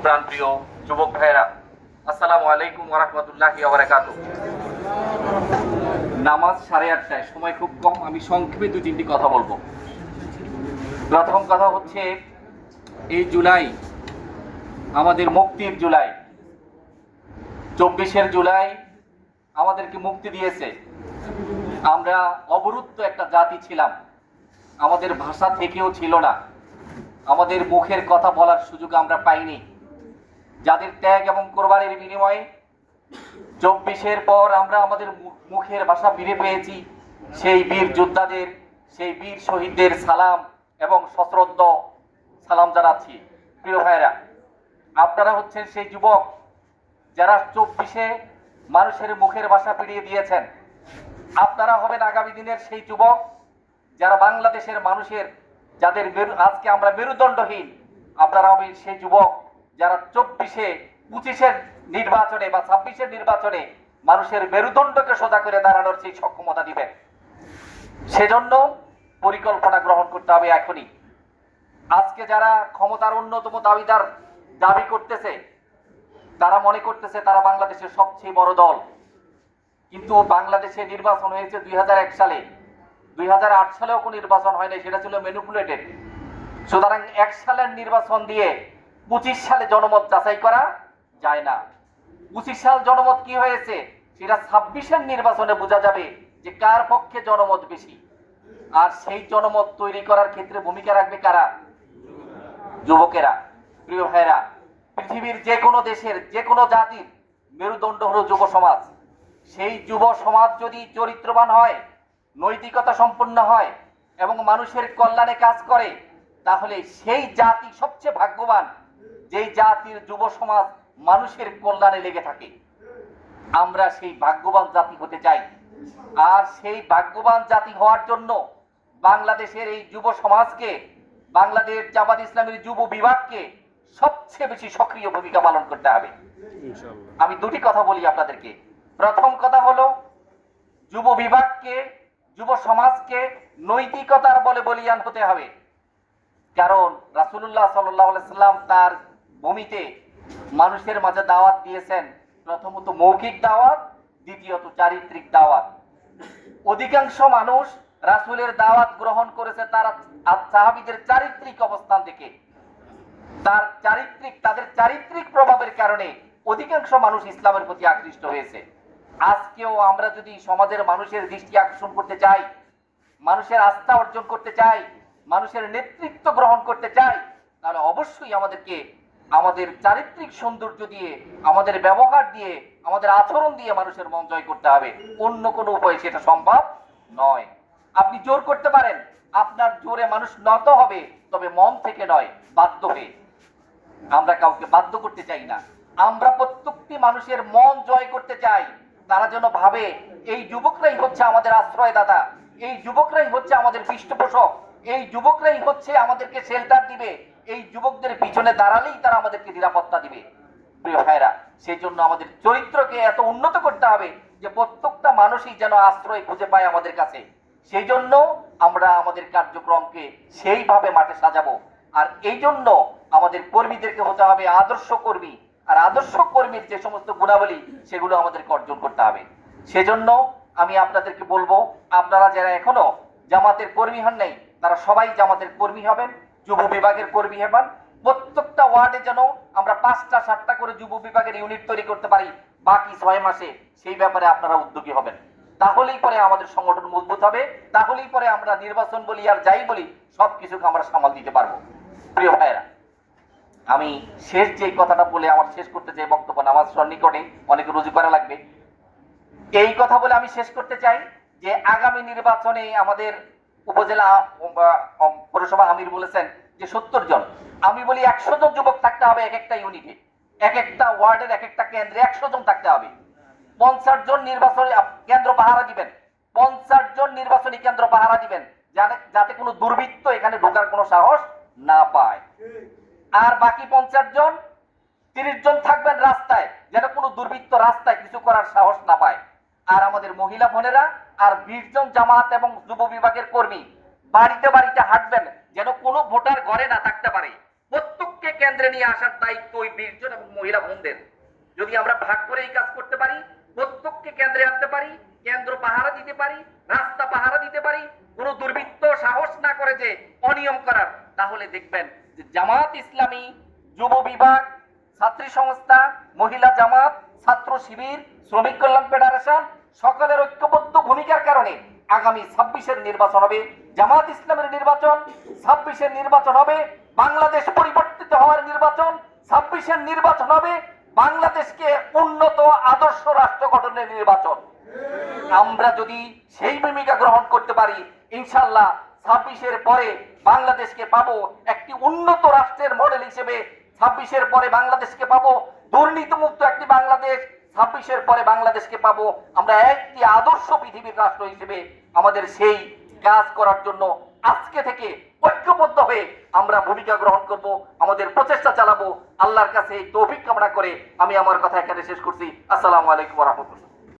প্রাণপ্রিয় যুবক ভাইয়েরা, আসসালামু আলাইকুম ওয়া রাহমাতুল্লাহি ওয়া বারাকাতুহু। নামাজ 8:30, সময় খুব কম, আমি সংক্ষেপে 2-3টি কথা বলবো। প্রথম কথা হচ্ছে, এই জুলাই আমাদের মুক্তির জুলাই। 24 জুলাই আমাদেরকে মুক্তি দিয়েছে। আমরা অবরুদ্ধ একটা জাতি ছিলাম, আমাদের ভাষা থেকেও ছিল না, আমাদের মুখের কথা বলার সুযোগ আমরা পাইনি। যাদের ত্যাগ এবং কোরবানির বিনিময়ে 24 পর আমরা আমাদের মুখের ভাষা ফিরে পেয়েছি, সেই বীর যোদ্ধাদের, সেই বীর শহীদদের সালাম এবং সশ্রদ্ধ সালাম জানাচ্ছি। প্রিয় ভাইরা, আপনারা হচ্ছেন সেই যুবক যারা 24 মানুষের মুখের ভাষা ফিরিয়ে দিয়েছেন। আপনারা হবেন আগামী দিনের সেই যুবক যারা বাংলাদেশের মানুষের, যাদের আজকে আমরা মেরুদণ্ডহীন, আপনারা হবেন সেই যুবক যারা 24-25 নির্বাচনে বা 26 নির্বাচনে মানুষের মেরুদণ্ডকে সোজা করে দাঁড়ানোর সেই সক্ষমতা দিবেন। সেজন্য পরিকল্পনা গ্রহণ করতে হবে এখনই। আজকে যারা ক্ষমতার অন্যতম দাবিদার দাবি করতেছে, তারা মনে করতেছে তারা বাংলাদেশের সবচেয়ে বড় দল। কিন্তু বাংলাদেশে নির্বাচন হয়েছে 2001 সালে, 2008 সালেও কোনো নির্বাচন হয় নাই, সেটা ছিল ম্যানিপুলেটেড। সুতরাং 1 সালের নির্বাচন দিয়ে 25 সালে জনমত যাচাই করা যায় না। 25 সাল জনমত কি হয়েছে সেটা 26 নির্বাচনে বোঝা যাবে যে কার পক্ষে জনমত বেশি। আর সেই জনমত তৈরি করার ক্ষেত্রে ভূমিকা রাখবে কারা? যুবকেরা। প্রিয় ভাইরা, পৃথিবীর যে কোনো দেশের, যে কোনো জাতির মেরুদণ্ড হলো যুব সমাজ। সেই যুব সমাজ যদি চরিত্রবান হয়, নৈতিকতা সম্পন্ন হয় এবং মানুষের কল্যাণে কাজ করে, তাহলে সেই জাতি সবচেয়ে ভাগ্যবান, যেই জাতির যুব সমাজ মানুষের কল্যাণে লেগে থাকে। আমরা সেই ভাগ্যবান জাতি হতে চাই। আর সেই ভাগ্যবান জাতি হওয়ার জন্য বাংলাদেশের এই যুব সমাজকে, বাংলাদেশ জামাত ইসলামের যুব বিভাগকে সবচেয়ে বেশি সক্রিয় ভূমিকা পালন করতে হবে। আমি দুটি কথা বলি আপনাদেরকে। প্রথম কথা হলো, যুব বিভাগকে, যুব সমাজকে নৈতিকতার বলে বলিয়ান হতে হবে। কারণ রাসূলুল্লাহ সাল্লাল্লাহু আলাইহি সাল্লাম তার ভূমিতে মানুষের মাঝে দাওয়াত দিয়েছেন, প্রথমত মৌখিক দাওয়াত, দ্বিতীয়ত চারিত্রিক দাওয়াত। অধিকাংশ মানুষ রাসূলের দাওয়াত গ্রহণ করেছে তারা সাহাবীদের চারিত্রিক অবস্থান থেকে। তাদের চারিত্রিক প্রভাবের কারণে অধিকাংশ মানুষ ইসলামের প্রতি আকৃষ্ট হয়েছে। আজকেও আমরা যদি সমাজের মানুষের দৃষ্টি আকর্ষণ করতে চাই, মানুষের আস্থা অর্জন করতে চাই, মানুষের নেতৃত্ব গ্রহণ করতে চাই, তাহলে অবশ্যই আমাদেরকে আমাদের চারিত্রিক সৌন্দর্য দিয়ে, আমাদের ব্যবহার দিয়ে, আমাদের আচরণ দিয়ে মানুষের মন জয় করতে হবে। অন্য কোনো উপায়ে সেটা সম্ভব নয়। আপনি জোর করতে পারেন, আপনার জোরে মানুষ নত হবে, তবে মন থেকে নয়, বাধ্য হয়ে। আমরা কাউকে বাধ্য করতে চাই না, আমরা প্রত্যেকটি মানুষের মন জয় করতে চাই। তারা যেন ভাবে এই যুবকরাই হচ্ছে আমাদের আশ্রয়দাতা, এই যুবকরাই হচ্ছে আমাদের পৃষ্ঠপোষক, এই যুবকরাই হচ্ছে আমাদেরকে শেল্টার দিবে, এই যুবকদের পিছনে দাঁড়ালেই তারা আমাদেরকে নিরাপত্তা দিবে। প্রিয় ভাইরা, সেই জন্য আমাদের চরিত্রকে এত উন্নত করতে হবে যে প্রত্যেকটা মানুষই যেন আশ্রয় খুঁজে পায় আমাদের কাছে। সেই জন্য আমরা আমাদের কার্যক্রমকে সেইভাবে মাঠে সাজাবো। আর এই জন্য আমাদের কর্মীদেরকে হতে হবে আদর্শ কর্মী। আর আদর্শ কর্মীর যে সমস্ত গুণাবলী, সেগুলো আমাদেরকে অর্জন করতে হবে। সেজন্য আমি আপনাদেরকে বলবো, আপনারা যারা এখনো জামাতের কর্মী হন নাই, তারা সবাই জামাতের কর্মী হবেন, যুব বিভাগের কর্মী হবেন। প্রত্যেকটা ওয়ার্ডে যেন আমরা 5টা-7টা করে যুব বিভাগের ইউনিট তৈরি করতে পারি বাকি 6 মাসে, সেই ব্যাপারে আপনারা উদ্যোগী হবেন। তাহলেই পরে আমাদের সংগঠন মজবুত হবে, তাহলেই পরে আমরা নির্বাচন বলি আর যাই বলি সবকিছুকে আমরা সামাল দিতে পারবো। প্রিয় ভাইরা, আমি শেষ যে কথাটা বলে আমার শেষ করতে চাই বক্তব্য, নামাজ নিকটে অনেক রুজু করা লাগবে, এই কথা বলে আমি শেষ করতে চাই যে আগামী নির্বাচনে আমাদের উপজেলা পৌরসভা আমির বলেছেন যে 70 জন, আমি বলি 100 জন যুবক থাকতে হবে এক একটা ইউনিটে, এক একটা ওয়ার্ডের এক একটা কেন্দ্রে 100 জন থাকতে হবে। 50 জন নির্বাচনী কেন্দ্র পাহারা দিবেন, 50 জন নির্বাচনী কেন্দ্র পাহারা দিবেন, যাতে কোনো দুর্বৃত্ত এখানে ঢোকার কোনো সাহস না পায়। আর বাকি 50 জন, 30 জন থাকবেন রাস্তায়, যেন কোনো দুর্বৃত্ত রাস্তায় কিছু করার সাহস না পায়। আর আমাদের মহিলা বোনেরা আর 20 জন জামাত এবং যুব বিভাগের কর্মী বাড়িতে বাড়িতে হাঁটবেন, যেন কোনো ভোটার ঘরে না থাকতে পারে। প্রত্যেককে প্রত্যেককে কেন্দ্রে নিয়ে আসার দায়িত্ব ওই 20 জন এবং মহিলা বোনদের। যদি আমরা ভাগ করে এই কাজ করতে পারি, প্রত্যেককে কেন্দ্রে আনতে পারি, কেন্দ্র পাহারা দিতে পারি, রাস্তা পাহারা দিতে পারি, কোনো দুর্বৃত্ত সাহস না করে যে অনিয়ম করার, তাহলে দেখবেন যে জামাত ইসলামী, যুব বিভাগ, ছাত্রী সংস্থা, মহিলা জামাত, ছাত্র শিবির, শ্রমিক কল্যাণ ফেডারেশন সকলের ঐক্যবদ্ধ ভূমিকার কারণে আগামী 26-এর নির্বাচন হবে জামাত ইসলামের নির্বাচন, 26-এর নির্বাচন হবে বাংলাদেশ পরিবর্তিত হওয়ার নির্বাচন, 26-এর নির্বাচন হবে বাংলাদেশকে উন্নত আদর্শ রাষ্ট্র গঠনের নির্বাচন। আমরা যদি সেই ভূমিকা গ্রহণ করতে পারি, ইনশাআল্লাহ 26-এর পরে বাংলাদেশকে পাবো একটি উন্নত রাষ্ট্রের মডেল হিসেবে। 26-এর পরে বাংলাদেশকে পাবো দুর্নীতিমুক্ত একটি বাংলাদেশ। 26-এর পরে বাংলাদেশকে পাবো আমরা একটি আদর্শ পৃথিবীর রাষ্ট্র হিসেবে। আমাদের সেই কাজ করার জন্য আজকে থেকে ঐক্যবদ্ধ হয়ে আমরা ভূমিকা গ্রহণ করব, আমাদের প্রচেষ্টা চালাবো। আল্লাহর কাছে এই তৌফিক কামনা করে আমি আমার কথা এখানে শেষ করছি। আসসালামু আলাইকুম ওয়া রাহমাতুল্লাহ।